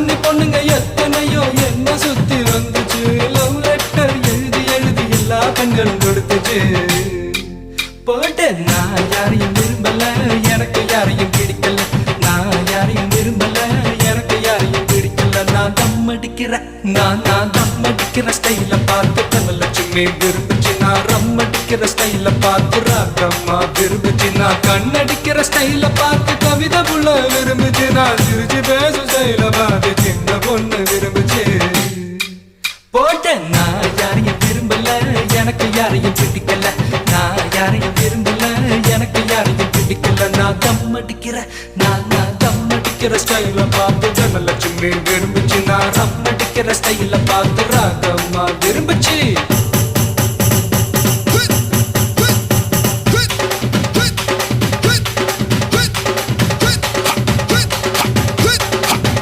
கன்னி பொண்ணுங்க எத்தனையோ என்ன சுத்தி வந்துச்சு. லவ் லெட்டர் எழுதி எழுதி எல்லா கண்களும் கொடுத்துச்சு. போட்டேன் நான் யாரையும் விரும்பல, எனக்கு யாரையும் பிடிக்கல. நான் யாரையும் விரும்பல, எனக்கு யாரையும் பிடிக்கல. நான் தம் அடிக்கிற நான் தம் அடிக்கிற ஸ்டைல பார்த்து தனலட்சுமி விரும்புச்சு. நான் ரம் அடிக்கிற ஸ்டைல பார்த்து ராகம்மா விரும்புச்சு. நான் கண்ணடிக்கிற ஸ்டைல பார்த்து கவிதை புள்ள விரும்புச்சு. நான் சிரிச்சு பேசும் ஸ்டைல பார்த்து சின்ன பொண்ணு விரும்புச்சு. போட்டேன் நான் யாரையும் விரும்பல, எனக்கு யாரையும் பிடிக்கல. நான் யாரையும் விரும்பல, எனக்கு யாரையும் பிடிக்கல. நான் தம் அடிக்கிற நான் தம் அடிக்கிற ஸ்டைல பார்த்து தனலட்சுமி விரும்புச்சு. நான் ரம் அடிக்கிற ஸ்டைல பார்த்து ராகம்மா விரும்பு.